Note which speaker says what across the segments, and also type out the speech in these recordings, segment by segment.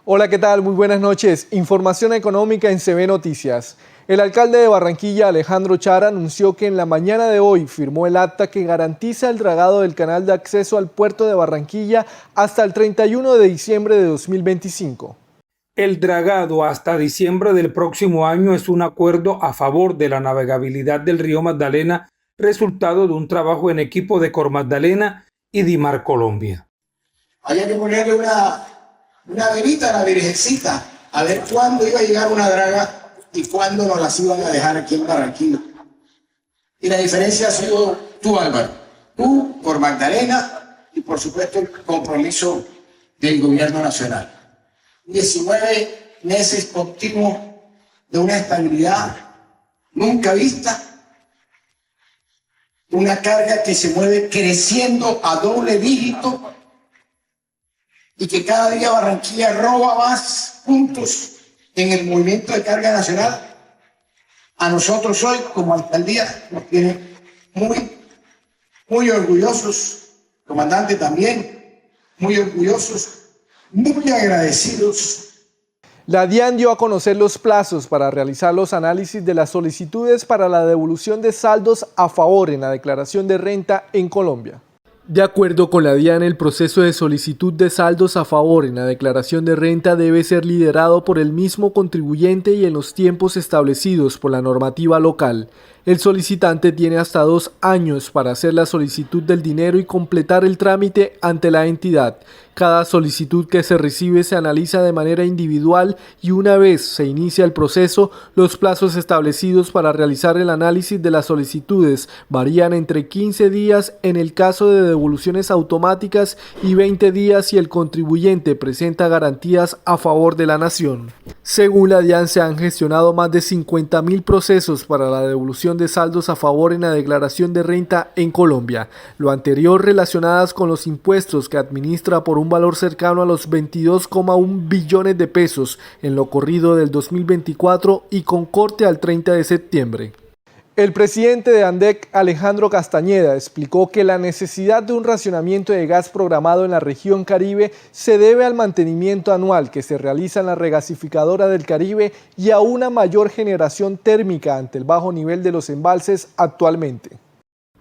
Speaker 1: Hola, ¿qué tal? Muy buenas noches. Información económica en CB Noticias. El alcalde de Barranquilla, Alejandro Chara, anunció que en la mañana de hoy firmó el acta que garantiza el dragado del canal de acceso al puerto de Barranquilla hasta el 31 de diciembre de 2025.
Speaker 2: El dragado hasta diciembre del próximo año es un acuerdo a favor de la navegabilidad del río Magdalena, resultado de un trabajo en equipo de Cor Magdalena y Dimar Colombia.
Speaker 3: Había que ponerle una velita a la Virgencita, a ver cuándo iba a llegar una draga y cuándo nos las iban a dejar aquí en Barranquilla. Y la diferencia ha sido tú, Álvaro, tú por Magdalena y por supuesto el compromiso del gobierno nacional. 19 meses continuos de una estabilidad nunca vista, una carga que se mueve creciendo a doble dígito y que cada día Barranquilla roba más puntos en el movimiento de carga nacional. A nosotros hoy, como alcaldía, nos tiene muy orgullosos, comandante también, muy orgullosos, muy agradecidos.
Speaker 1: La DIAN dio a conocer los plazos para realizar los análisis de las solicitudes para la devolución de saldos a favor en la declaración de renta en Colombia. De acuerdo con la DIAN, el proceso de solicitud de saldos a favor en la declaración de renta debe ser liderado por el mismo contribuyente y en los tiempos establecidos por la normativa local. El solicitante tiene hasta 2 años para hacer la solicitud del dinero y completar el trámite ante la entidad. Cada solicitud que se recibe se analiza de manera individual y una vez se inicia el proceso, los plazos establecidos para realizar el análisis de las solicitudes varían entre 15 días en el caso de devoluciones automáticas y 20 días si el contribuyente presenta garantías a favor de la nación. Según la DIAN, se han gestionado más de 50.000 procesos para la devolución de saldos a favor en la declaración de renta en Colombia, lo anterior relacionadas con los impuestos que administra por un valor cercano a los 22,1 billones de pesos en lo corrido del 2024 y con corte al 30 de septiembre. El presidente de ANDEC, Alejandro Castañeda, explicó que la necesidad de un racionamiento de gas programado en la región Caribe se debe al mantenimiento anual que se realiza en la regasificadora del Caribe y a una mayor generación térmica ante el bajo nivel de los embalses actualmente.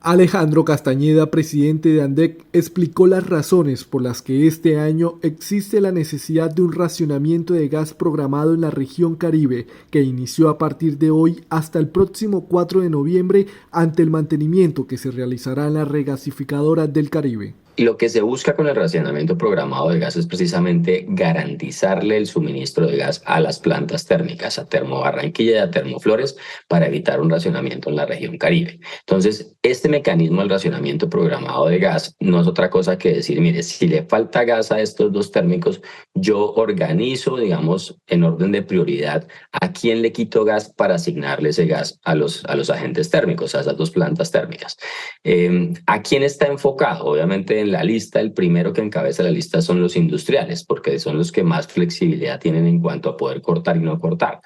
Speaker 1: Alejandro Castañeda, presidente de ANDEC, explicó las razones por las que este año existe la necesidad de un racionamiento de gas programado en la región Caribe, que inició a partir de hoy hasta el próximo 4 de noviembre ante el mantenimiento que se realizará en la regasificadora del Caribe.
Speaker 4: Y lo que se busca con el racionamiento programado de gas es precisamente garantizarle el suministro de gas a las plantas térmicas, a Termo Barranquilla y a Termoflores, para evitar un racionamiento en la región Caribe. Entonces, este mecanismo del racionamiento programado de gas no es otra cosa que decir, mire, si le falta gas a estos dos térmicos, yo organizo, digamos, en orden de prioridad a quién le quito gas para asignarle ese gas a los agentes térmicos, a esas dos plantas térmicas. ¿A quién está enfocado? Obviamente en la lista, el primero que encabeza la lista son los industriales, porque son los que más flexibilidad tienen en cuanto a poder cortar y no cortar.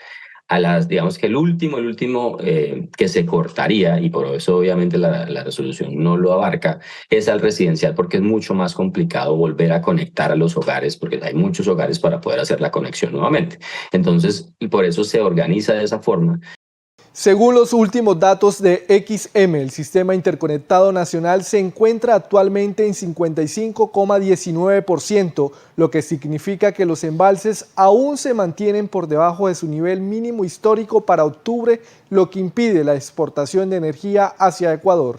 Speaker 4: Digamos que el último que se cortaría, y por eso obviamente la resolución no lo abarca, es al residencial, porque es mucho más complicado volver a conectar a los hogares, porque hay muchos hogares para poder hacer la conexión nuevamente. Entonces, por eso se organiza de esa forma.
Speaker 1: Según los últimos datos de XM, el Sistema Interconectado Nacional se encuentra actualmente en 55,19%, lo que significa que los embalses aún se mantienen por debajo de su nivel mínimo histórico para octubre, lo que impide la exportación de energía hacia Ecuador.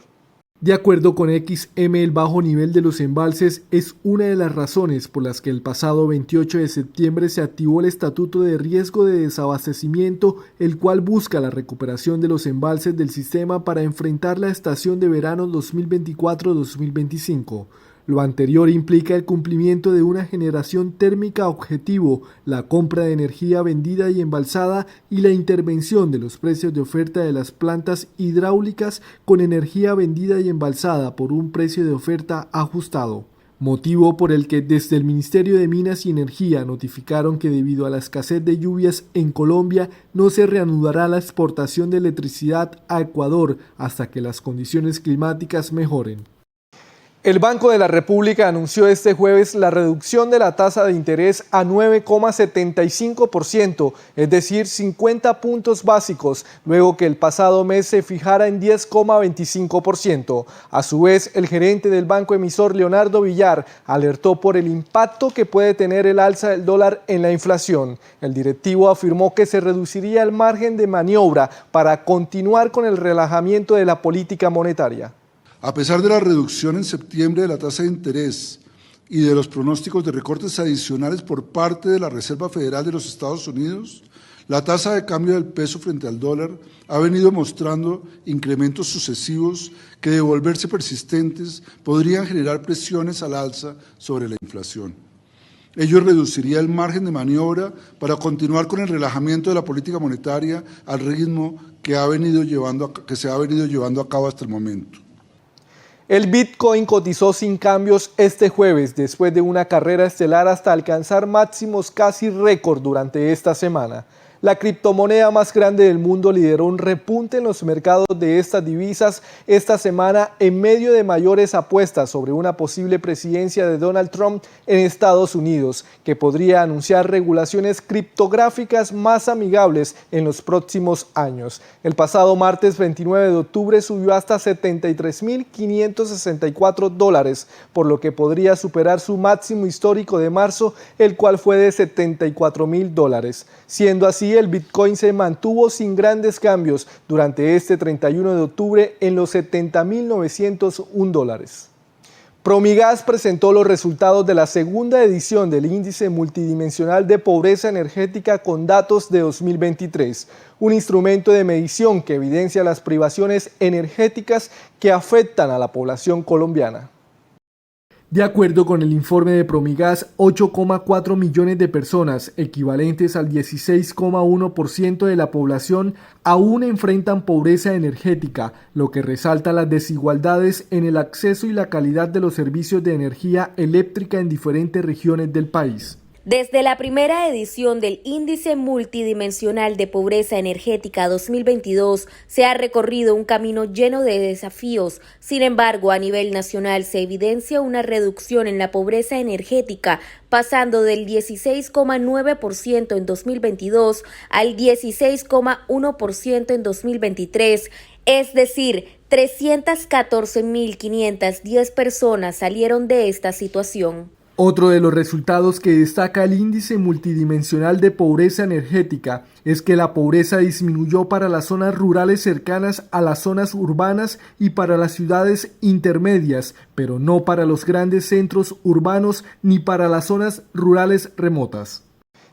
Speaker 1: De acuerdo con XM, el bajo nivel de los embalses es una de las razones por las que el pasado 28 de septiembre se activó el Estatuto de Riesgo de Desabastecimiento, el cual busca la recuperación de los embalses del sistema para enfrentar la estación de verano 2024-2025. Lo anterior implica el cumplimiento de una generación térmica objetivo, la compra de energía vendida y embalsada y la intervención de los precios de oferta de las plantas hidráulicas con energía vendida y embalsada por un precio de oferta ajustado. Motivo por el que desde el Ministerio de Minas y Energía notificaron que debido a la escasez de lluvias en Colombia no se reanudará la exportación de electricidad a Ecuador hasta que las condiciones climáticas mejoren. El Banco de la República anunció este jueves la reducción de la tasa de interés a 9,75%, es decir, 50 puntos básicos, luego que el pasado mes se fijara en 10,25%. A su vez, el gerente del banco emisor, Leonardo Villar, alertó por el impacto que puede tener el alza del dólar en la inflación. El directivo afirmó que se reduciría el margen de maniobra para continuar con el relajamiento de la política monetaria.
Speaker 5: A pesar de la reducción en septiembre de la tasa de interés y de los pronósticos de recortes adicionales por parte de la Reserva Federal de los Estados Unidos, la tasa de cambio del peso frente al dólar ha venido mostrando incrementos sucesivos que, de volverse persistentes, podrían generar presiones al alza sobre la inflación. Ello reduciría el margen de maniobra para continuar con el relajamiento de la política monetaria al ritmo que se ha venido llevando a cabo hasta el momento.
Speaker 1: El Bitcoin cotizó sin cambios este jueves después de una carrera estelar hasta alcanzar máximos casi récord durante esta semana. La criptomoneda más grande del mundo lideró un repunte en los mercados de estas divisas esta semana en medio de mayores apuestas sobre una posible presidencia de Donald Trump en Estados Unidos, que podría anunciar regulaciones criptográficas más amigables en los próximos años. El pasado martes 29 de octubre subió hasta $73.564, por lo que podría superar su máximo histórico de marzo, el cual fue de $74.000. Siendo así, el Bitcoin se mantuvo sin grandes cambios durante este 31 de octubre en los $70.901. Promigas presentó los resultados de la segunda edición del Índice Multidimensional de Pobreza Energética con datos de 2023, un instrumento de medición que evidencia las privaciones energéticas que afectan a la población colombiana. De acuerdo con el informe de Promigas, 8,4 millones de personas, equivalentes al 16,1% de la población, aún enfrentan pobreza energética, lo que resalta las desigualdades en el acceso y la calidad de los servicios de energía eléctrica en diferentes regiones del país.
Speaker 6: Desde la primera edición del Índice Multidimensional de Pobreza Energética 2022 se ha recorrido un camino lleno de desafíos. Sin embargo, a nivel nacional se evidencia una reducción en la pobreza energética, pasando del 16,9% en 2022 al 16,1% en 2023, es decir, 314.510 personas salieron de esta situación.
Speaker 1: Otro de los resultados que destaca el Índice Multidimensional de Pobreza Energética es que la pobreza disminuyó para las zonas rurales cercanas a las zonas urbanas y para las ciudades intermedias, pero no para los grandes centros urbanos ni para las zonas rurales remotas.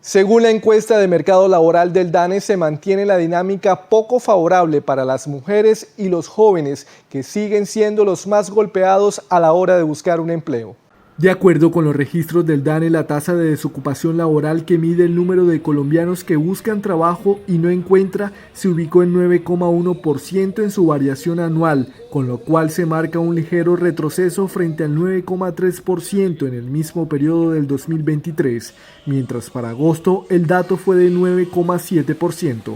Speaker 1: Según la encuesta de mercado laboral del DANE, se mantiene la dinámica poco favorable para las mujeres y los jóvenes, que siguen siendo los más golpeados a la hora de buscar un empleo. De acuerdo con los registros del DANE, la tasa de desocupación laboral, que mide el número de colombianos que buscan trabajo y no encuentran, se ubicó en 9,1% en su variación anual, con lo cual se marca un ligero retroceso frente al 9,3% en el mismo periodo del 2023, mientras para agosto el dato fue de 9,7%.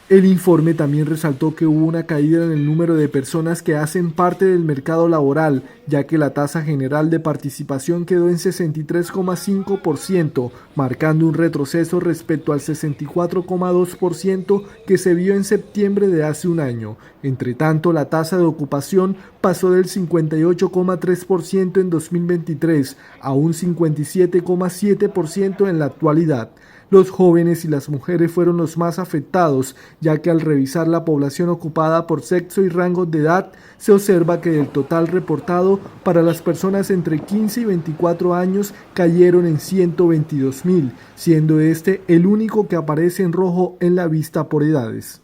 Speaker 1: El informe también resaltó que hubo una caída en el número de personas que hacen parte del mercado laboral, ya que la tasa general de participación quedó en 63,5%, marcando un retroceso respecto al 64,2% que se vio en septiembre de hace un año. Entre tanto, la tasa de ocupación pasó del 58,3% en 2023 a un 57,7% en la actualidad. Los jóvenes y las mujeres fueron los más afectados, ya que al revisar la población ocupada por sexo y rangos de edad, se observa que del total reportado para las personas entre 15 y 24 años cayeron en 122.000, siendo este el único que aparece en rojo en la vista por edades.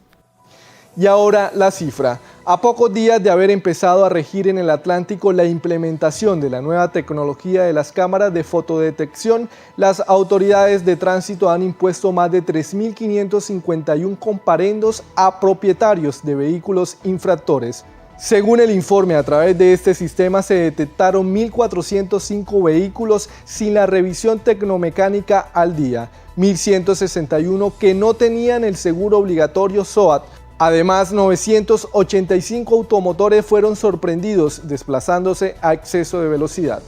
Speaker 1: Y ahora la cifra. A pocos días de haber empezado a regir en el Atlántico la implementación de la nueva tecnología de las cámaras de fotodetección, las autoridades de tránsito han impuesto más de 3.551 comparendos a propietarios de vehículos infractores. Según el informe, a través de este sistema se detectaron 1.405 vehículos sin la revisión tecnomecánica al día, 1.161 que no tenían el seguro obligatorio SOAT, Además, 985 automotores fueron sorprendidos desplazándose a exceso de velocidad.